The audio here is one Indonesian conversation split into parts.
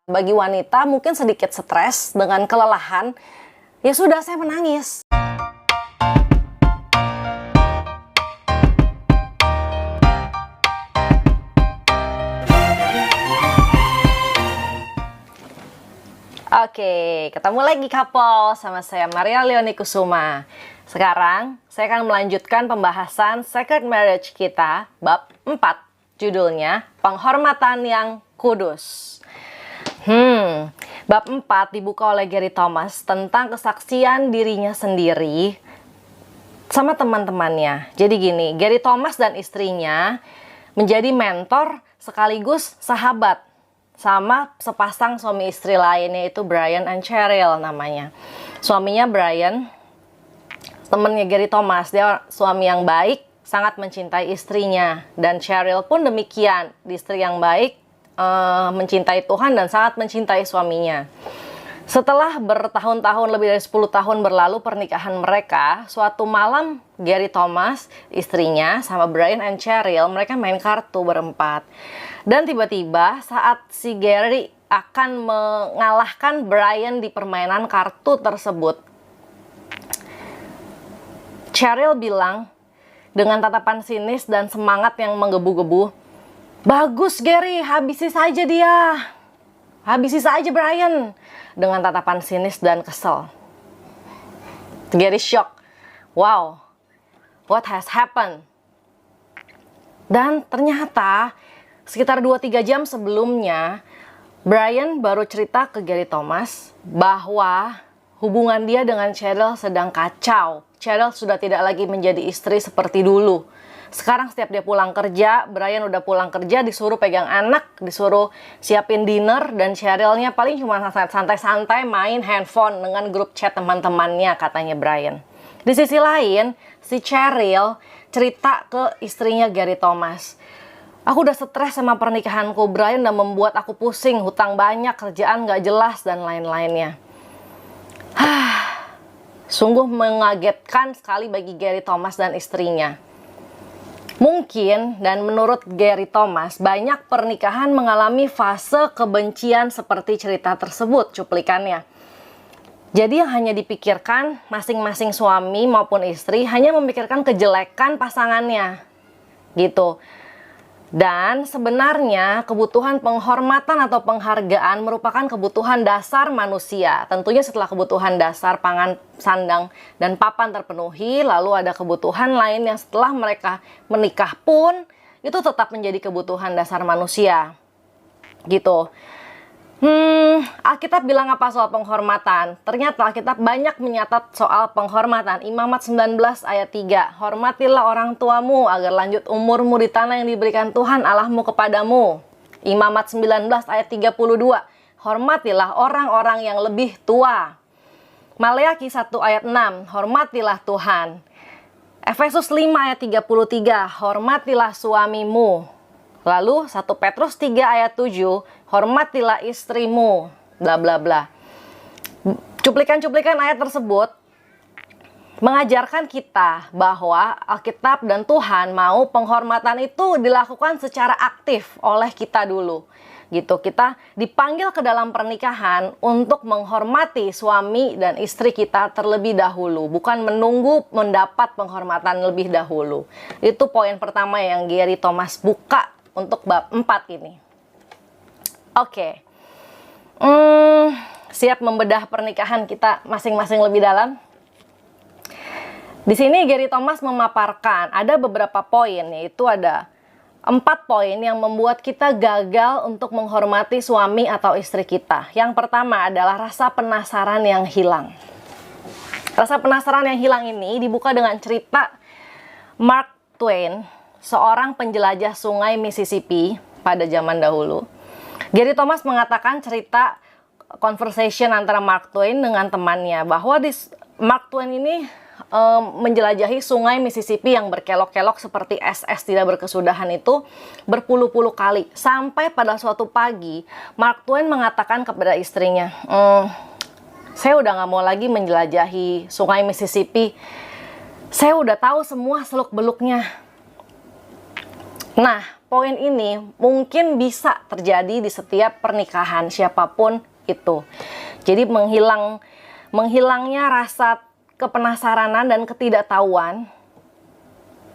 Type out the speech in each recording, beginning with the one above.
Bagi wanita mungkin sedikit stres dengan kelelahan, ya sudah saya menangis. Oke, ketemu lagi couple sama saya Maria Leoni Kusuma. Sekarang saya akan melanjutkan pembahasan Sacred Marriage kita, bab 4, judulnya Penghormatan yang Kudus. Bab 4 dibuka oleh Gary Thomas tentang kesaksian dirinya sendiri sama teman-temannya. Jadi gini, Gary Thomas dan istrinya menjadi mentor sekaligus sahabat sama sepasang suami istri lainnya, itu Brian and Cheryl namanya. Suaminya Brian, temennya Gary Thomas, dia suami yang baik, sangat mencintai istrinya. Dan Cheryl pun demikian, istri yang baik, mencintai Tuhan dan sangat mencintai suaminya. Setelah bertahun-tahun, lebih dari 10 tahun berlalu pernikahan mereka, suatu malam Gary Thomas, istrinya, sama Brian and Cheryl, mereka main kartu berempat. Dan tiba-tiba saat si Gary akan mengalahkan Brian di permainan kartu tersebut, Cheryl bilang dengan tatapan sinis dan semangat yang menggebu-gebu, "Bagus Gary, habisi saja dia. Habisi saja Brian." Dengan tatapan sinis dan kesel. Gary shock. Wow, what has happened? Dan ternyata sekitar 2-3 jam sebelumnya, Brian baru cerita ke Gary Thomas bahwa hubungan dia dengan Cheryl sedang kacau. Cheryl sudah tidak lagi menjadi istri seperti dulu. Sekarang setiap dia pulang kerja, Brian udah pulang kerja, disuruh pegang anak, disuruh siapin dinner, dan Cherylnya paling cuma santai-santai main handphone dengan grup chat teman-temannya, katanya Brian. Di sisi lain, si Cheryl cerita ke istrinya Gary Thomas, "Aku udah stres sama pernikahanku, Brian udah membuat aku pusing, hutang banyak, kerjaan gak jelas, dan lain-lainnya." Sungguh mengagetkan sekali bagi Gary Thomas dan istrinya. Mungkin, dan menurut Gary Thomas, banyak pernikahan mengalami fase kebencian seperti cerita tersebut, cuplikannya. Jadi yang hanya dipikirkan masing-masing suami maupun istri hanya memikirkan kejelekan pasangannya, gitu. Dan sebenarnya kebutuhan penghormatan atau penghargaan merupakan kebutuhan dasar manusia. Tentunya setelah kebutuhan dasar pangan, sandang, dan papan terpenuhi, lalu ada kebutuhan lain yang setelah mereka menikah pun itu tetap menjadi kebutuhan dasar manusia. Gitu. Alkitab bilang apa soal penghormatan? Ternyata Alkitab banyak menyatat soal penghormatan. Imamat 19 ayat 3. "Hormatilah orang tuamu agar lanjut umurmu di tanah yang diberikan Tuhan Allahmu kepadamu." Imamat 19 ayat 32. "Hormatilah orang-orang yang lebih tua." Maleakhi 1 ayat 6. "Hormatilah Tuhan." Efesus 5 ayat 33. "Hormatilah suamimu." Lalu 1 Petrus 3 ayat 7, "Hormatilah istrimu," bla bla bla. Cuplikan-cuplikan ayat tersebut mengajarkan kita bahwa Alkitab dan Tuhan mau penghormatan itu dilakukan secara aktif oleh kita dulu. Gitu, kita dipanggil ke dalam pernikahan untuk menghormati suami dan istri kita terlebih dahulu, bukan menunggu mendapat penghormatan lebih dahulu. Itu poin pertama yang Gary Thomas buka untuk bab 4 ini. Oke. Siap membedah pernikahan kita masing-masing lebih dalam? Di sini Gary Thomas memaparkan ada beberapa poin, yaitu ada 4 poin yang membuat kita gagal untuk menghormati suami atau istri kita. Yang pertama adalah rasa penasaran yang hilang. Rasa penasaran yang hilang ini dibuka dengan cerita Mark Twain, seorang penjelajah sungai Mississippi pada zaman dahulu. Gary Thomas mengatakan cerita conversation antara Mark Twain dengan temannya, bahwa Mark Twain ini menjelajahi sungai Mississippi yang berkelok-kelok seperti es-es tidak berkesudahan itu berpuluh-puluh kali. Sampai pada suatu pagi, Mark Twain mengatakan kepada istrinya, "Saya udah gak mau lagi menjelajahi sungai Mississippi. Saya udah tahu semua seluk-beluknya." Nah, poin ini mungkin bisa terjadi di setiap pernikahan siapapun itu. Jadi menghilangnya rasa kepenasaranan dan ketidaktahuan.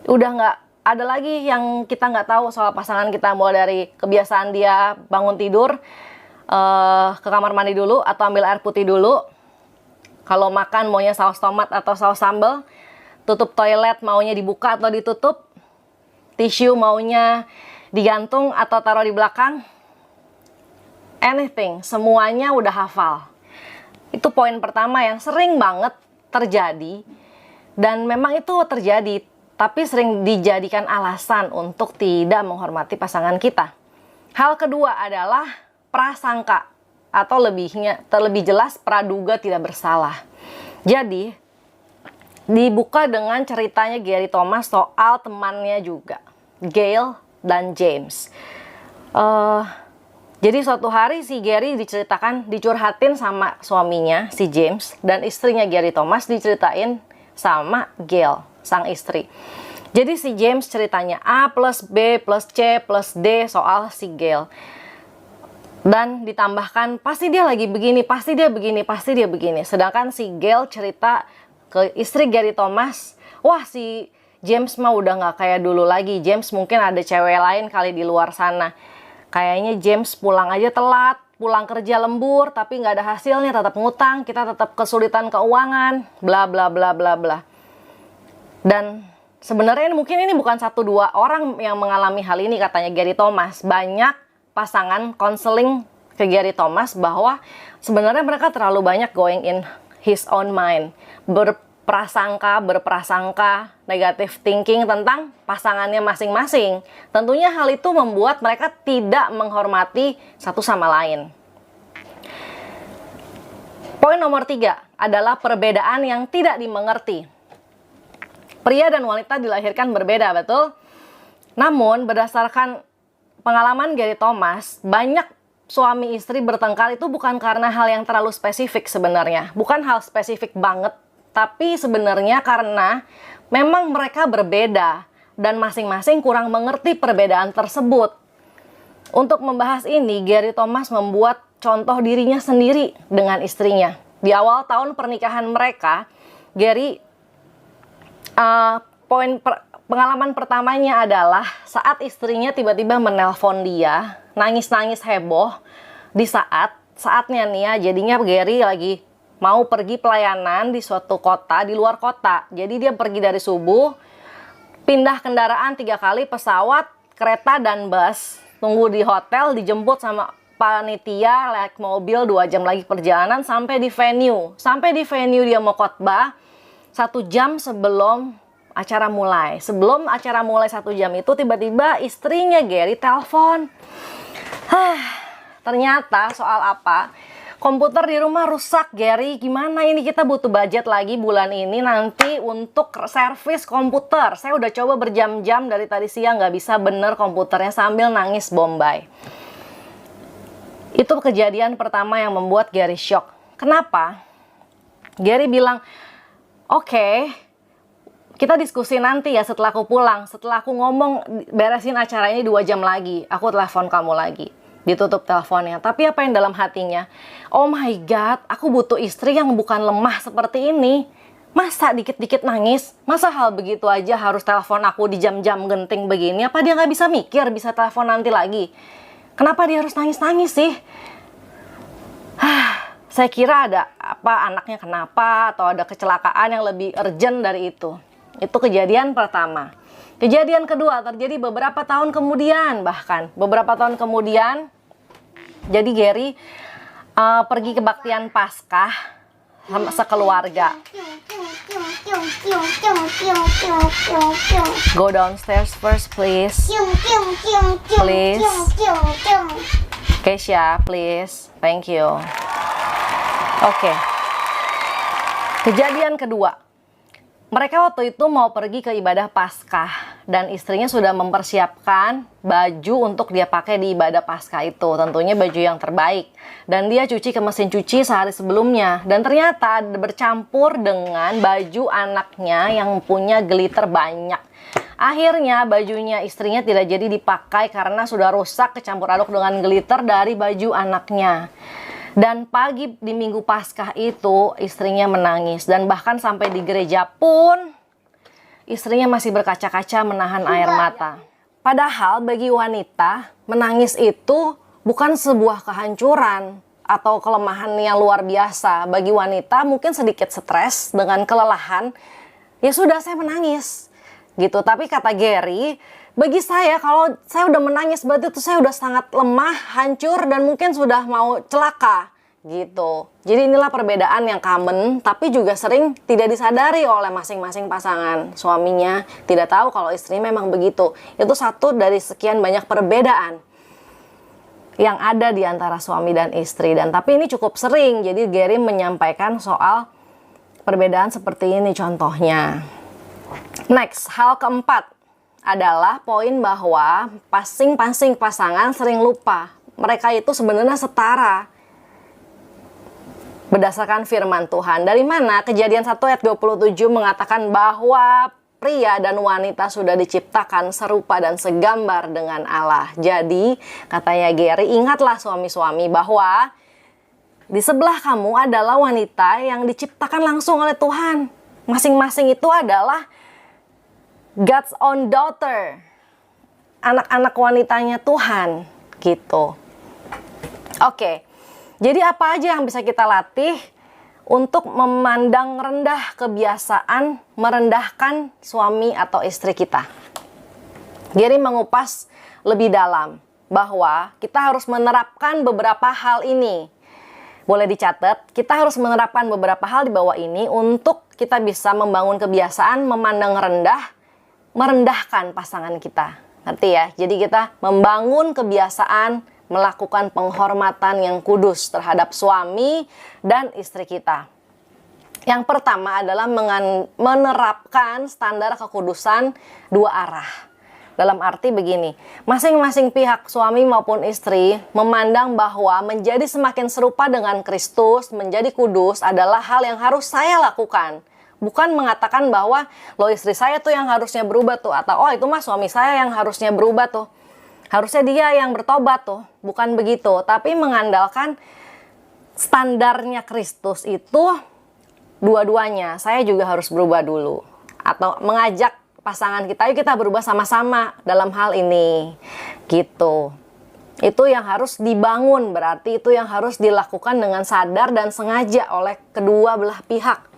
Udah nggak ada lagi yang kita nggak tahu soal pasangan kita, mulai dari kebiasaan dia bangun tidur, ke kamar mandi dulu atau ambil air putih dulu, kalau makan maunya saus tomat atau saus sambal, tutup toilet maunya dibuka atau ditutup, tisu maunya digantung atau taruh di belakang, anything, semuanya udah hafal. Itu poin pertama yang sering banget terjadi, dan memang itu terjadi, tapi sering dijadikan alasan untuk tidak menghormati pasangan kita. Hal kedua adalah prasangka, atau terlebih jelas praduga tidak bersalah. Jadi, dibuka dengan ceritanya Gary Thomas soal temannya juga, Gail dan James. Jadi suatu hari si Gary dicurhatin sama suaminya, si James, dan istrinya Gary Thomas diceritain sama Gail, sang istri. Jadi si James ceritanya A plus B plus C plus D soal si Gail. Dan ditambahkan, pasti dia lagi begini, pasti dia begini, pasti dia begini. Sedangkan si Gail cerita ke istri Gary Thomas, wah si James mah udah nggak kayak dulu lagi. James mungkin ada cewek lain kali di luar sana. Kayaknya James pulang aja telat, pulang kerja lembur, tapi nggak ada hasilnya, tetap ngutang, kita tetap kesulitan keuangan, bla bla bla bla bla. Dan sebenarnya mungkin ini bukan 1-2 orang yang mengalami hal ini, katanya Gary Thomas. Banyak pasangan konseling ke Gary Thomas bahwa sebenarnya mereka terlalu banyak going in his own mind, berprasangka, negative thinking tentang pasangannya masing-masing. Tentunya hal itu membuat mereka tidak menghormati satu sama lain. Poin nomor 3 adalah perbedaan yang tidak dimengerti. Pria dan wanita dilahirkan berbeda, betul? Namun berdasarkan pengalaman Gary Thomas, banyak suami istri bertengkar itu bukan karena hal yang terlalu spesifik sebenarnya. Bukan hal spesifik banget, tapi sebenarnya karena memang mereka berbeda dan masing-masing kurang mengerti perbedaan tersebut. Untuk membahas ini, Gary Thomas membuat contoh dirinya sendiri dengan istrinya. Di awal tahun pernikahan mereka, Gary pengalaman pertamanya adalah saat istrinya tiba-tiba menelpon dia, nangis-nangis heboh di saatnya nih ya, jadinya Gary lagi mau pergi pelayanan di suatu kota, di luar kota. Jadi dia pergi dari subuh, pindah kendaraan 3 kali, pesawat, kereta, dan bus. Tunggu di hotel, dijemput sama panitia, naik mobil 2 jam lagi perjalanan sampai di venue. Sampai di venue dia mau khotbah 1 jam sebelum acara mulai. Sebelum acara mulai 1 jam itu tiba-tiba istrinya Gary telepon. Ternyata soal apa? Komputer di rumah rusak, Gary. Gimana ini, kita butuh budget lagi bulan ini nanti untuk servis komputer. Saya udah coba berjam-jam dari tadi siang, nggak bisa bener komputernya, sambil nangis bombay. Itu kejadian pertama yang membuat Gary shock. Kenapa? Gary bilang, oke, kita diskusi nanti ya setelah aku pulang. Setelah aku ngomong beresin acara ini 2 jam lagi, aku telepon kamu lagi. Ditutup teleponnya. Tapi apa yang dalam hatinya? Oh my God, aku butuh istri yang bukan lemah seperti ini. Masa dikit-dikit nangis? Masa hal begitu aja harus telepon aku di jam-jam genting begini? Apa dia nggak bisa mikir, bisa telepon nanti lagi? Kenapa dia harus nangis-nangis sih? Saya kira ada apa, anaknya kenapa, atau ada kecelakaan yang lebih urgent dari itu. Itu kejadian pertama. Kejadian kedua terjadi beberapa tahun kemudian, bahkan beberapa tahun kemudian. Jadi Gary pergi kebaktian Paskah sama sekeluarga. Go downstairs first, please. Please. Keisha, please. Thank you. Oke. Kejadian kedua. Mereka waktu itu mau pergi ke ibadah Paskah dan istrinya sudah mempersiapkan baju untuk dia pakai di ibadah Paskah itu. Tentunya baju yang terbaik. Dan dia cuci ke mesin cuci sehari sebelumnya. Dan ternyata bercampur dengan baju anaknya yang punya glitter banyak. Akhirnya bajunya istrinya tidak jadi dipakai karena sudah rusak kecampur aduk dengan glitter dari baju anaknya. Dan pagi di Minggu Paskah itu istrinya menangis. Dan bahkan sampai di gereja pun istrinya masih berkaca-kaca menahan air mata. Padahal bagi wanita menangis itu bukan sebuah kehancuran atau kelemahan yang luar biasa. Bagi wanita mungkin sedikit stres dengan kelelahan, ya sudah saya menangis gitu. Tapi kata Gary, bagi saya kalau saya udah menangis berarti itu saya udah sangat lemah, hancur, dan mungkin sudah mau celaka gitu. Jadi inilah perbedaan yang common tapi juga sering tidak disadari oleh masing-masing pasangan. Suaminya tidak tahu kalau istrinya memang begitu. Itu satu dari sekian banyak perbedaan yang ada di antara suami dan istri. Dan tapi ini cukup sering. Jadi Gary menyampaikan soal perbedaan seperti ini contohnya. Next, hal keempat adalah poin bahwa masing-masing pasangan sering lupa mereka itu sebenarnya setara berdasarkan firman Tuhan. Dari mana? Kejadian 1 ayat 27 mengatakan bahwa pria dan wanita sudah diciptakan serupa dan segambar dengan Allah. Jadi, katanya Gary, ingatlah suami-suami bahwa di sebelah kamu adalah wanita yang diciptakan langsung oleh Tuhan. Masing-masing itu adalah God's own daughter, anak-anak wanitanya Tuhan, gitu. Oke, jadi apa aja yang bisa kita latih untuk memandang rendah kebiasaan merendahkan suami atau istri kita? Gary mengupas lebih dalam bahwa kita harus menerapkan beberapa hal ini. Boleh dicatat, kita harus menerapkan beberapa hal di bawah ini untuk kita bisa membangun kebiasaan memandang rendah, merendahkan pasangan kita. Ngerti ya? Jadi kita membangun kebiasaan melakukan penghormatan yang kudus terhadap suami dan istri kita. Yang pertama adalah menerapkan standar kekudusan dua arah. Dalam arti begini, masing-masing pihak suami maupun istri memandang bahwa menjadi semakin serupa dengan Kristus, menjadi kudus adalah hal yang harus saya lakukan. Bukan mengatakan bahwa lo istri saya tuh yang harusnya berubah tuh, atau oh itu mah suami saya yang harusnya berubah tuh, harusnya dia yang bertobat tuh. Bukan begitu, tapi mengandalkan standarnya Kristus itu dua-duanya. Saya juga harus berubah dulu, atau mengajak pasangan kita, yuk kita berubah sama-sama dalam hal ini gitu. Itu yang harus dibangun, berarti itu yang harus dilakukan dengan sadar dan sengaja oleh kedua belah pihak.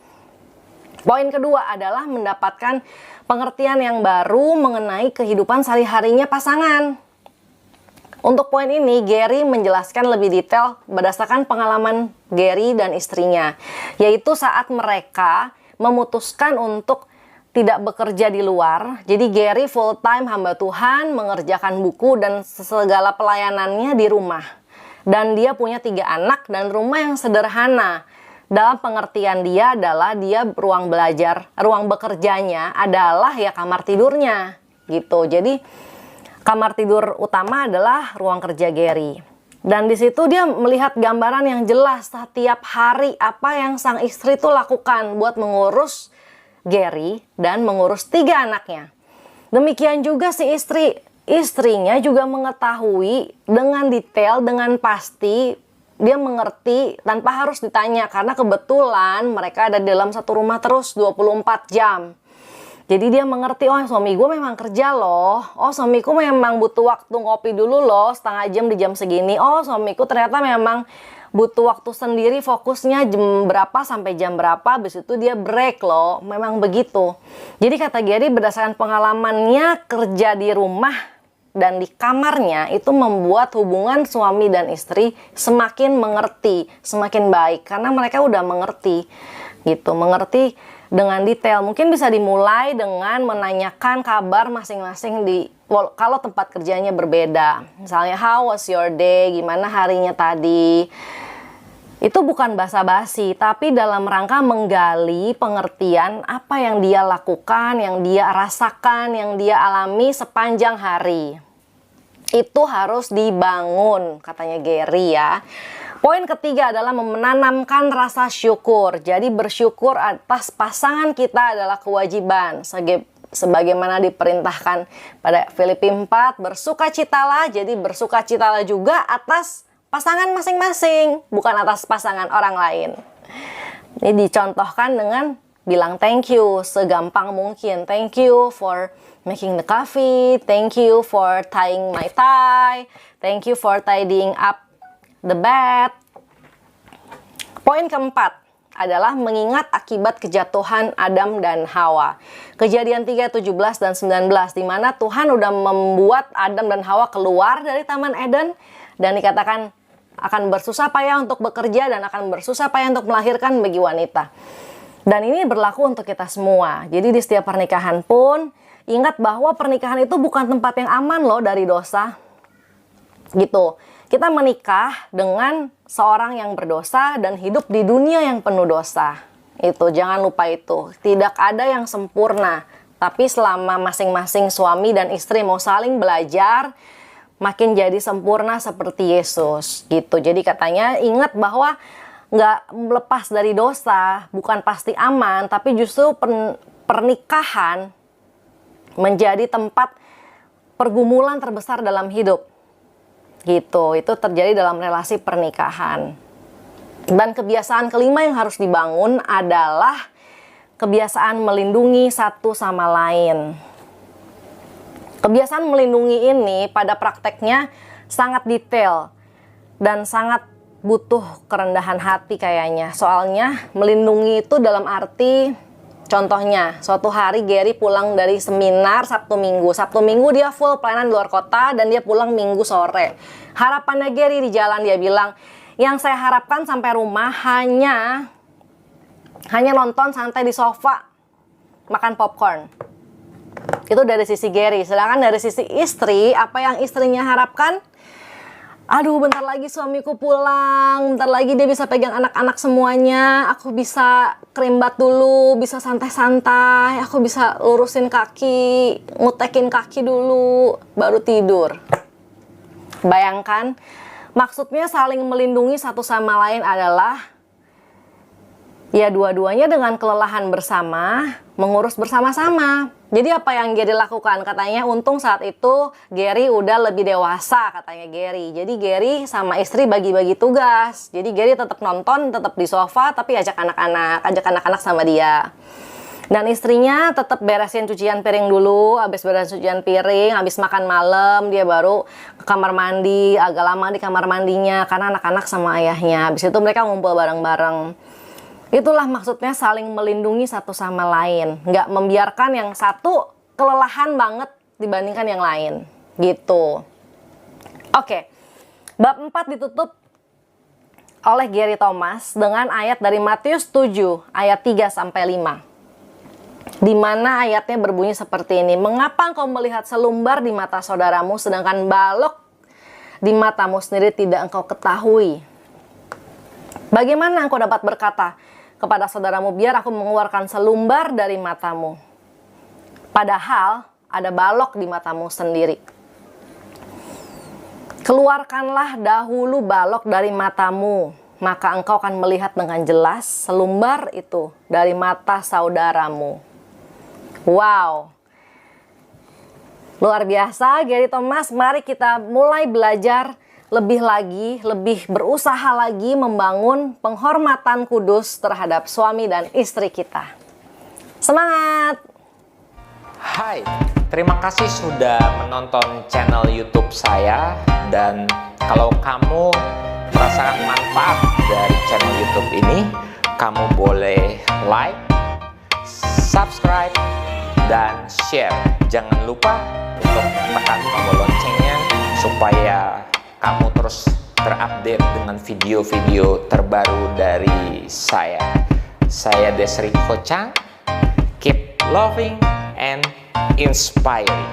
Poin kedua adalah mendapatkan pengertian yang baru mengenai kehidupan sehari-harinya pasangan. Untuk poin ini, Gary menjelaskan lebih detail berdasarkan pengalaman Gary dan istrinya, yaitu saat mereka memutuskan untuk tidak bekerja di luar. Jadi Gary full time hamba Tuhan, mengerjakan buku dan segala pelayanannya di rumah. Dan dia punya 3 anak dan rumah yang sederhana. Dalam pengertian dia adalah dia ruang belajar, ruang bekerjanya adalah ya kamar tidurnya gitu. Jadi kamar tidur utama adalah ruang kerja Gary. Dan di situ dia melihat gambaran yang jelas setiap hari apa yang sang istri itu lakukan buat mengurus Gary dan mengurus 3 anaknya. Demikian juga si istrinya juga mengetahui dengan detail, dengan pasti. Dia mengerti tanpa harus ditanya karena kebetulan mereka ada dalam satu rumah terus 24 jam. Jadi dia mengerti, oh suami gue memang kerja loh, oh suamiku memang butuh waktu ngopi dulu loh setengah jam di jam segini, oh suamiku ternyata memang butuh waktu sendiri fokusnya jam berapa sampai jam berapa, habis itu dia break loh, memang begitu. Jadi kata Gary berdasarkan pengalamannya kerja di rumah dan di kamarnya itu membuat hubungan suami dan istri semakin mengerti, semakin baik karena mereka udah mengerti gitu, mengerti dengan detail. Mungkin bisa dimulai dengan menanyakan kabar masing-masing kalau tempat kerjanya berbeda. Misalnya, how was your day? Gimana harinya tadi? Itu bukan basa-basi, tapi dalam rangka menggali pengertian apa yang dia lakukan, yang dia rasakan, yang dia alami sepanjang hari. Itu harus dibangun, katanya Gary ya. Poin ketiga adalah menanamkan rasa syukur. Jadi bersyukur atas pasangan kita adalah kewajiban sebagaimana diperintahkan pada Filipi 4, bersukacitalah. Jadi bersukacitalah juga atas pasangan masing-masing, bukan atas pasangan orang lain. Ini dicontohkan dengan bilang thank you segampang mungkin. Thank you for making the coffee, thank you for tying my tie, thank you for tidying up the bed. Poin keempat adalah mengingat akibat kejatuhan Adam dan Hawa. Kejadian 3, 17 dan 19, di mana Tuhan udah membuat Adam dan Hawa keluar dari Taman Eden dan dikatakan akan bersusah payah untuk bekerja dan akan bersusah payah untuk melahirkan bagi wanita. Dan ini berlaku untuk kita semua. Jadi di setiap pernikahan pun ingat bahwa pernikahan itu bukan tempat yang aman loh dari dosa. Gitu. Kita menikah dengan seorang yang berdosa dan hidup di dunia yang penuh dosa. Itu, jangan lupa itu. Tidak ada yang sempurna. Tapi selama masing-masing suami dan istri mau saling belajar, makin jadi sempurna seperti Yesus. Gitu. Jadi katanya ingat bahwa nggak lepas dari dosa, bukan pasti aman, tapi justru pernikahan menjadi tempat pergumulan terbesar dalam hidup. Gitu, itu terjadi dalam relasi pernikahan. Dan kebiasaan kelima yang harus dibangun adalah kebiasaan melindungi satu sama lain. Kebiasaan melindungi ini pada prakteknya sangat detail dan sangat butuh kerendahan hati kayaknya. Soalnya melindungi itu dalam arti, contohnya, suatu hari Gary pulang dari seminar Sabtu Minggu. Sabtu Minggu dia full pelayanan di luar kota dan dia pulang Minggu sore. Harapannya Gary di jalan, dia bilang, yang saya harapkan sampai rumah hanya nonton santai di sofa, makan popcorn. Itu dari sisi Gary. Sedangkan dari sisi istri, apa yang istrinya harapkan? Aduh, bentar lagi suamiku pulang, bentar lagi dia bisa pegang anak-anak semuanya, aku bisa kerimbat dulu, bisa santai-santai, aku bisa lurusin kaki, ngutekin kaki dulu, baru tidur. Bayangkan, maksudnya saling melindungi satu sama lain adalah ya dua-duanya dengan kelelahan bersama, mengurus bersama-sama. Jadi apa yang Gary lakukan? Katanya untung saat itu Gary udah lebih dewasa, katanya Gary. Jadi Gary sama istri bagi-bagi tugas. Jadi Gary tetap nonton, tetap di sofa, tapi ajak anak-anak sama dia. Dan istrinya tetap beresin cucian piring dulu, habis beresin cucian piring, habis makan malam, dia baru ke kamar mandi, agak lama di kamar mandinya, karena anak-anak sama ayahnya. Habis itu mereka ngumpul bareng-bareng. Itulah maksudnya saling melindungi satu sama lain. Nggak membiarkan yang satu kelelahan banget dibandingkan yang lain. Gitu. Oke. Bab 4 ditutup oleh Gary Thomas dengan ayat dari Matius 7 ayat 3-5. Di mana ayatnya berbunyi seperti ini. Mengapa engkau melihat selumbar di mata saudaramu sedangkan balok di matamu sendiri tidak engkau ketahui? Bagaimana engkau dapat berkata kepada saudaramu, biar aku mengeluarkan selumbar dari matamu, padahal ada balok di matamu sendiri? Keluarkanlah dahulu balok dari matamu, maka engkau akan melihat dengan jelas selumbar itu dari mata saudaramu. Wow, luar biasa Gary Thomas. Mari kita mulai belajar lebih lagi, lebih berusaha lagi membangun penghormatan kudus terhadap suami dan istri kita. Semangat! Hai, terima kasih sudah menonton channel YouTube saya. Dan kalau kamu merasakan manfaat dari channel YouTube ini, kamu boleh like, subscribe, dan share. Jangan lupa untuk tekan tombol loncengnya supaya kamu terus terupdate dengan video-video terbaru dari saya. Saya Desri Koca. Keep loving and inspiring.